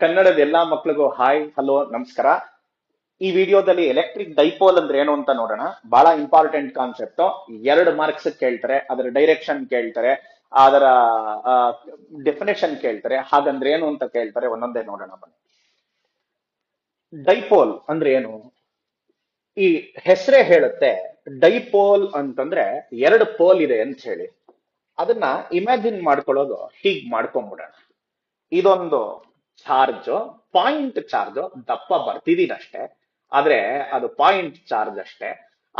ಕನ್ನಡದ ಎಲ್ಲಾ ಮಕ್ಳಿಗೂ ಹಾಯ್ ಹಲೋ ನಮಸ್ಕಾರ. ಈ ವಿಡಿಯೋದಲ್ಲಿ ಎಲೆಕ್ಟ್ರಿಕ್ ಡೈಪೋಲ್ ಅಂದ್ರೆ ಏನು ಅಂತ ನೋಡೋಣ. ಬಹಳ ಇಂಪಾರ್ಟೆಂಟ್ ಕಾನ್ಸೆಪ್ಟ್. 2 ಮಾರ್ಕ್ಸ್ ಕೇಳ್ತಾರೆ, ಅದರ ಡೈರೆಕ್ಷನ್ ಕೇಳ್ತಾರೆ, ಅದರ ಡೆಫಿನೇಷನ್ ಕೇಳ್ತಾರೆ. ಹಾಗಂದ್ರೆ ಏನು ಅಂತ ಕೇಳ್ತಾರೆ, ಒಂದೊಂದೇ ನೋಡೋಣ ಬನ್ನಿ. ಡೈಪೋಲ್ ಅಂದ್ರೆ ಏನು? ಈ ಹೆಸರೇ ಹೇಳುತ್ತೆ. ಡೈಪೋಲ್ ಅಂತಂದ್ರೆ 2 ಪೋಲ್ ಇದೆ ಅಂತ ಹೇಳಿ. ಅದನ್ನ ಇಮ್ಯಾಜಿನ್ ಮಾಡ್ಕೊಳ್ಳೋದು ಹೀಗ್ ಮಾಡ್ಕೊಂಡ್ಬಿಡೋಣ. ಇದೊಂದು ಚಾರ್ಜ್, ಪಾಯಿಂಟ್ ಚಾರ್ಜ್, ದಪ್ಪ ಬರ್ತಿದೀನಿ ಅಷ್ಟೇ, ಆದ್ರೆ ಅದು ಪಾಯಿಂಟ್ ಚಾರ್ಜ್ ಅಷ್ಟೇ.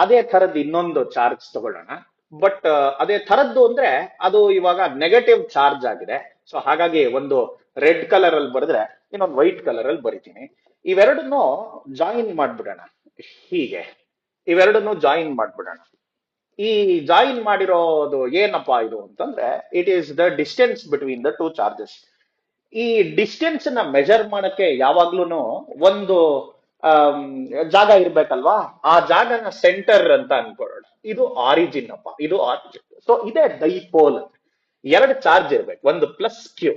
ಅದೇ ತರದ್ ಇನ್ನೊಂದು ಚಾರ್ಜ್ ತಗೊಳ್ಳೋಣ. ಬಟ್ ಅದೇ ತರದ್ದು ಅಂದ್ರೆ ಅದು ಇವಾಗ ನೆಗೆಟಿವ್ ಚಾರ್ಜ್ ಆಗಿದೆ. ಸೊ ಹಾಗಾಗಿ ಒಂದು ರೆಡ್ ಕಲರ್ ಅಲ್ಲಿ ಬರೆದ್ರೆ ಇನ್ನೊಂದು ವೈಟ್ ಕಲರ್ ಅಲ್ಲಿ ಬರಿತೀನಿ. ಇವೆರಡನ್ನು ಜಾಯಿನ್ ಮಾಡ್ಬಿಡೋಣ. ಹೀಗೆ ಇವೆರಡನ್ನು ಜಾಯಿನ್ ಮಾಡ್ಬಿಡೋಣ. ಈ ಜಾಯಿನ್ ಮಾಡಿರೋದು ಏನಪ್ಪಾ ಇದು ಅಂತಂದ್ರೆ, it is the distance between the 2 charges. ಈ ಡಿಸ್ಟೆನ್ಸ್ ನ ಮೆಜರ್ ಮಾಡಕ್ಕೆ ಯಾವಾಗ್ಲೂ ಒಂದು ಆಮ್, ಜಾಗ ಇರ್ಬೇಕಲ್ವಾ? ಆ ಜಾಗನ ಸೆಂಟರ್ ಅಂತ ಅನ್ಕೊಳ್ಳೋಣ. ಇದು ಆರಿಜಿನ್ ಅಪ್ಪ, ಇದು ಆರಿಜಿನ್. ಸೊ ಇದೇ ಡೈಪೋಲ್. 2 ಚಾರ್ಜ್ ಇರ್ಬೇಕು, ಒಂದು ಪ್ಲಸ್ ಕ್ಯೂ,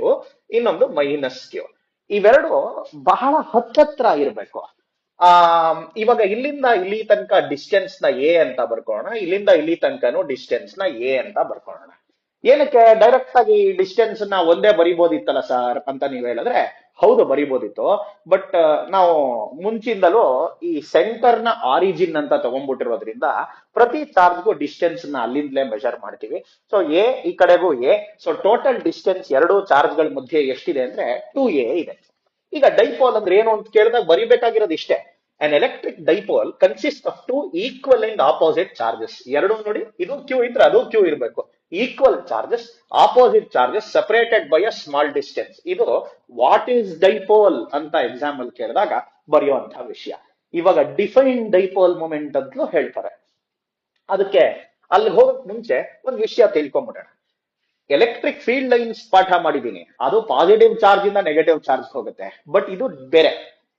ಇನ್ನೊಂದು ಮೈನಸ್ ಕ್ಯೂ. ಇವೆರಡು ಬಹಳ ಹತ್ತತ್ರ ಇರ್ಬೇಕು. ಇವಾಗ ಇಲ್ಲಿಂದ ಇಲ್ಲಿ ತನಕ ಡಿಸ್ಟೆನ್ಸ್ ನ ಎ ಅಂತ ಬರ್ಕೊಳ್ಳೋಣ, ಇಲ್ಲಿಂದ ಇಲ್ಲಿ ತನಕನು ಡಿಸ್ಟೆನ್ಸ್ ನ ಎ ಅಂತ ಬರ್ಕೊಳ್ಳೋಣ. ಏನಕ್ಕೆ ಡೈರೆಕ್ಟ್ ಆಗಿ ಡಿಸ್ಟೆನ್ಸ್ ನ ಒಂದೇ ಬರಿಬೋದಿತ್ತಲ್ಲ ಸರ್ ಅಂತ ನೀವ್ ಹೇಳಿದ್ರೆ, ಹೌದು ಬರಿಬೋದಿತ್ತು. ಬಟ್ ನಾವು ಮುಂಚಿಂದಲೂ ಈ ಸೆಂಟರ್ ನ ಆರಿಜಿನ್ ಅಂತ ತಗೊಂಡ್ಬಿಟ್ಟಿರೋದ್ರಿಂದ ಪ್ರತಿ ಚಾರ್ಜ್ಗೂ ಡಿಸ್ಟೆನ್ಸ್ ನ ಅಲ್ಲಿಂದಲೇ ಮೆಜರ್ ಮಾಡ್ತೀವಿ. ಸೊ ಎ ಈ ಕಡೆಗೂ A. So total distance 2 charge ಗಳ ಮಧ್ಯೆ ಎಷ್ಟಿದೆ ಅಂದ್ರೆ 2a ಇದೆ. ಈಗ ಡೈಪೋಲ್ ಅಂದ್ರೆ ಏನು ಅಂತ ಕೇಳಿದಾಗ ಬರಿಬೇಕಾಗಿರೋದು ಇಷ್ಟೇ. ಅನ್ electric dipole consist of 2 equal and opposite charges. ಎರಡು ನೋಡಿ, ಇದು ಕ್ಯೂ ಇದ್ರೆ ಅದು ಕ್ಯೂ ಇರಬೇಕು. Equal charges, opposite charges, separated by a small distance. ಇದು ವಾಟ್ ಈಸ್ ಡೈಪೋಲ್ ಅಂತ ಎಕ್ಸಾಮ್ ಅಲ್ಲಿ ಕೇಳಿದಾಗ ಬರೆಯುವಂತಹ ವಿಷಯ. ಇವಾಗ ಡಿಫೈನ್ ಡೈಪೋಲ್ ಮೂಮೆಂಟ್ ಅಂತಲೂ ಹೇಳ್ತಾರೆ. ಅದಕ್ಕೆ ಅಲ್ಲಿ ಹೋಗಕ್ ಮುಂಚೆ ಒಂದು ವಿಷಯ ತಿಳ್ಕೊಂಡ್ಬಿಡೋಣ. ಎಲೆಕ್ಟ್ರಿಕ್ ಫೀಲ್ಡ್ ಲೈನ್ಸ್ ಪಾಠ ಮಾಡಿದ್ದೀನಿ, ಅದು ಪಾಸಿಟಿವ್ ಚಾರ್ಜ್ ಇಂದ ನೆಗೆಟಿವ್ ಚಾರ್ಜ್ ಹೋಗುತ್ತೆ. ಬಟ್ ಇದು ಬೇರೆ.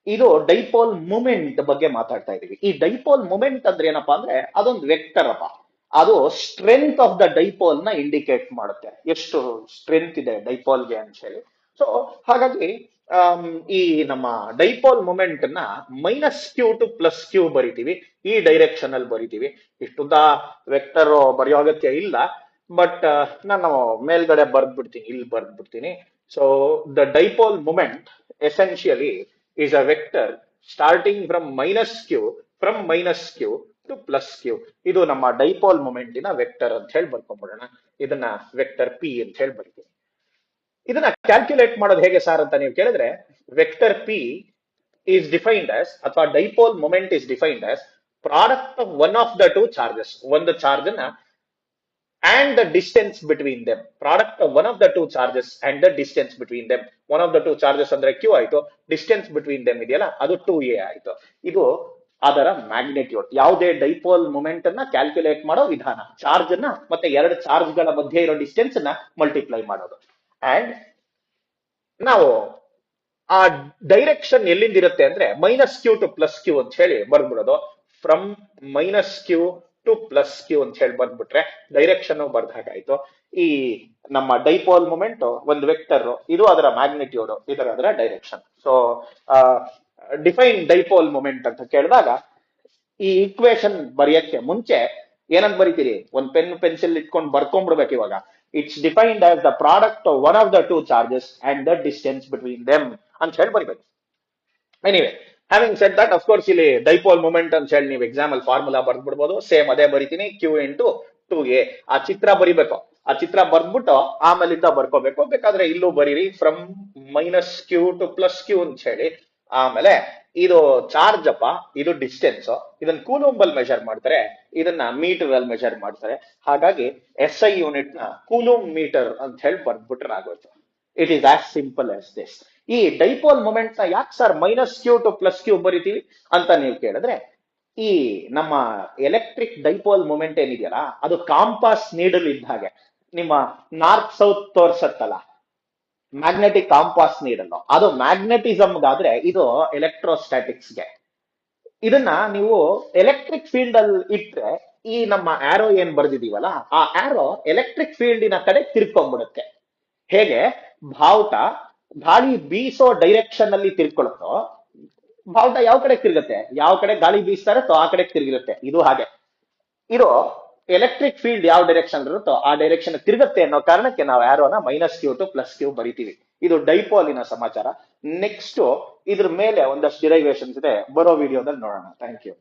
ಇದು ಡೈಪೋಲ್ ಮೂಮೆಂಟ್ ಬಗ್ಗೆ ಮಾತಾಡ್ತಾ ಇದೀವಿ. ಈ ಡೈಪೋಲ್ ಮೂಮೆಂಟ್ ಅಂದ್ರೆ ಏನಪ್ಪಾ ಅಂದ್ರೆ ಅದೊಂದು ವೆಕ್ಟರ್ ಅಪ್ಪ. ಅದು ಸ್ಟ್ರೆಂತ್ ಆಫ್ ದ ಡೈಪೋಲ್ ನ ಇಂಡಿಕೇಟ್ ಮಾಡುತ್ತೆ, ಎಷ್ಟು ಸ್ಟ್ರೆಂತ್ ಇದೆ ಡೈಪೋಲ್ಗೆ ಅಂತ ಹೇಳಿ. ಸೊ ಹಾಗಾಗಿ ಈ ನಮ್ಮ ಡೈಪೋಲ್ ಮೂಮೆಂಟ್ ನ minus Q to plus q ಬರಿತೀವಿ. ಈ ಡೈರೆಕ್ಷನ್ ಅಲ್ಲಿ ಬರಿತೀವಿ. ಇಷ್ಟುದ್ದ ವೆಕ್ಟರ್ ಬರೆಯೋ ಅಗತ್ಯ ಇಲ್ಲ. ಬಟ್ ನಾನು ಮೇಲ್ಗಡೆ ಬರ್ದ್ಬಿಡ್ತೀನಿ, ಇಲ್ಲಿ ಬರ್ದ್ಬಿಡ್ತೀನಿ. So the dipole moment essentially is a vector starting from minus Q to plus q. ಇದು ನಮ್ಮ ಡೈಪೋಲ್ ಮೂಮೆಂಟಿನ ವೆಕ್ಟರ್ ಅಂತ ಹೇಳಿ ಬರ್ಕೊಂಡ್ಬಿಡೋಣ. ಇದನ್ನ ವೆಕ್ಟರ್ ಪಿ ಅಂತ ಹೇಳಿ ಬರ್ತೀನಿ. ಇದನ್ನ ಕ್ಯಾಲ್ಕುಲೇಟ್ ಮಾಡೋದು ಹೇಗೆ ಸರ್ ಅಂತ ನೀವು ಕೇಳಿದ್ರೆ, vector P is defined as, ಅಥವಾ dipole moment is defined as product of one of the 2 charges. ಒಂದು ಚಾರ್ಜ್ ನ and the distance between them. Product of one of the 2 charges and the distance between them. One of the 2 charges ಅಂದ್ರೆ q ಆಯ್ತು, distance between them ಇದೆಯಲ್ಲ ಅದು 2a ಆಯ್ತು. ಇದು ಅದರ magnitude. ಯಾವುದೇ ಡೈಪೋಲ್ ಮೂಮೆಂಟ್ ಅನ್ನ ಕ್ಯಾಲ್ಕುಲೇಟ್ ಮಾಡೋ ವಿಧಾನ, ಚಾರ್ಜ್ ನ ಮತ್ತೆ 2 ಚಾರ್ಜ್ ಗಳ ಮಧ್ಯೆ ಇರೋ ಡಿಸ್ಟೆನ್ಸ್ ನ ಮಲ್ಟಿಪ್ಲೈ ಮಾಡೋದು. ಅಂಡ್ ನಾವು ಆ ಡೈರೆಕ್ಷನ್ ಎಲ್ಲಿಂದ ಇರುತ್ತೆ ಅಂದ್ರೆ minus Q to plus Q ಅಂತ ಹೇಳಿ ಬರ್ದ್ಬಿಡೋದು. From minus Q to plus Q ಅಂತ ಹೇಳಿ ಬಂದ್ಬಿಟ್ರೆ ಡೈರೆಕ್ಷನ್ ಬರ್ದ ಹಾಗಾಯ್ತು. ಈ ನಮ್ಮ ಡೈಪೋಲ್ ಮೂಮೆಂಟ್ ಒಂದು ವೆಕ್ಟರ್, ಇದು ಅದರ ಮ್ಯಾಗ್ನಿಟ್ಯೂಡ್, ಇದರ ಅದರ direction. So define dipole moment ಅಂತ ಕೇಳಿದಾಗ ಈ ಇಕ್ವೇಶನ್ ಬರೆಯಕ್ಕೆ ಮುಂಚೆ ಏನಂತ ಬರೀತೀರಿ, ಒಂದ್ ಪೆನ್ ಪೆನ್ಸಿಲ್ ಇಟ್ಕೊಂಡು ಬರ್ಕೊಂಡ್ಬಿಡ್ಬೇಕು. ಇವಾಗ it's defined as the product of one of the 2 charges and the distance between them ಅಂತ ಹೇಳಿ ಬರಿಬೇಕು. Anyway, having said that, of course ಇಲ್ಲಿ ಡೈಪೋಲ್ ಮೂಮೆಂಟ್ ಅಂತ ಹೇಳಿ ನೀವು ಎಕ್ಸಾಮ್ ಅಲ್ಲಿ ಫಾರ್ಮುಲಾ ಬರ್ದ್ಬಿಡ್ಬೋದು. ಸೇಮ್ ಅದೇ ಬರಿತೀನಿ, ಕ್ಯೂ ಇಂಟು 2a. ಆ ಚಿತ್ರ ಬರಿಬೇಕು. ಆ ಚಿತ್ರ ಬರ್ದ್ಬಿಟ್ಟು ಆಮೇಲಿಂದ ಬರ್ಕೋಬೇಕು. ಬೇಕಾದ್ರೆ ಇಲ್ಲೂ ಬರೀರಿ, from minus Q to plus Q ಅಂತ ಹೇಳಿ. ಆಮೇಲೆ ಇದು ಚಾರ್ಜ್ ಅಪ್ಪ, ಇದು ಡಿಸ್ಟೆನ್ಸ್. ಇದನ್ನ ಕೂಲೂಂಬ್ ಅಲ್ಲಿ ಮೆಜರ್ ಮಾಡ್ತಾರೆ, ಇದನ್ನ ಮೀಟರ್ ಅಲ್ಲಿ ಮೆಜರ್ ಮಾಡ್ತಾರೆ. ಹಾಗಾಗಿ SI ಯೂನಿಟ್ ನ ಕೂಲೂಂಬ್ ಮೀಟರ್ ಅಂತ ಹೇಳಿ ಬರ್ದ್ಬಿಟ್ರೆ ಆಗೋಯ್ತು. It is as simple as this. ಈ ಡೈಪೋಲ್ ಮೂಮೆಂಟ್ ನ ಯಾಕೆ sir minus Q to plus q ಬರಿತೀವಿ ಅಂತ ನೀವು ಕೇಳಿದ್ರೆ, ಈ ನಮ್ಮ ಎಲೆಕ್ಟ್ರಿಕ್ ಡೈಪೋಲ್ ಮೂಮೆಂಟ್ ಏನಿದೆಯಲ್ಲ ಅದು ಕಾಂಪಾಸ್ ನೀಡಲ್ ಇದ್ದ ಹಾಗೆ. ನಿಮ್ಮ ನಾರ್ತ್ ಸೌತ್ ತೋರ್ಸತ್ತಲ್ಲ ಮ್ಯಾಗ್ನೆಟಿಕ್ ಕಾಂಪಾಸ್ ನೀಡಲ್, ಅದು ಮ್ಯಾಗ್ನೆಟಿಸಮ್ಗಾದ್ರೆ ಇದು ಎಲೆಕ್ಟ್ರೋಸ್ಟಾಟಿಕ್ಸ್ಗೆ. ಇದನ್ನ ನೀವು ಎಲೆಕ್ಟ್ರಿಕ್ ಫೀಲ್ಡ್ ಅಲ್ಲಿ ಇಟ್ರೆ ಈ ನಮ್ಮ ಆರೋ ಏನ್ ಬರ್ದಿದೀವಲ್ಲ ಆ ಆರೋ ಎಲೆಕ್ಟ್ರಿಕ್ ಫೀಲ್ಡಿನ ಕಡೆ ತಿರ್ಕೊಂಡ್ಬಿಡುತ್ತೆ. ಹೇಗೆ ಬಾವುಟ ಗಾಳಿ ಬೀಸೋ ಡೈರೆಕ್ಷನ್ ಅಲ್ಲಿ ತಿರ್ಕೊಳುತ್ತೋ, ಬಾವುಟ ಯಾವ ಕಡೆ ತಿರುಗುತ್ತೆ, ಯಾವ ಕಡೆ ಗಾಳಿ ಬೀಸ್ತಾ ಇರುತ್ತೋ ಆ ಕಡೆ ತಿರುಗಿರುತ್ತೆ. ಇದು ಹಾಗೆ ಇದು ಎಲೆಕ್ಟ್ರಿಕ್ ಫೀಲ್ಡ್ ಯಾವ ಡೈರೆಕ್ಷನ್ ಇರುತ್ತೋ ಆ ಡೈರೆಕ್ಷನ್ ತಿರುಗುತ್ತೆ ಅನ್ನೋ ಕಾರಣಕ್ಕೆ ನಾವು ಆರೋನ -q to +q ಬರಿತೀವಿ. ಇದು ಡೈಪೋಲಿನ ಸಮಾಚಾರ. ನೆಕ್ಸ್ಟ್ ಇದ್ರ ಮೇಲೆ ಒಂದಷ್ಟು ಡಿರೈವೇಶನ್ಸ್ ಇದೆ, ಬರೋ ವಿಡಿಯೋದಲ್ಲಿ ನೋಡೋಣ. Thank you.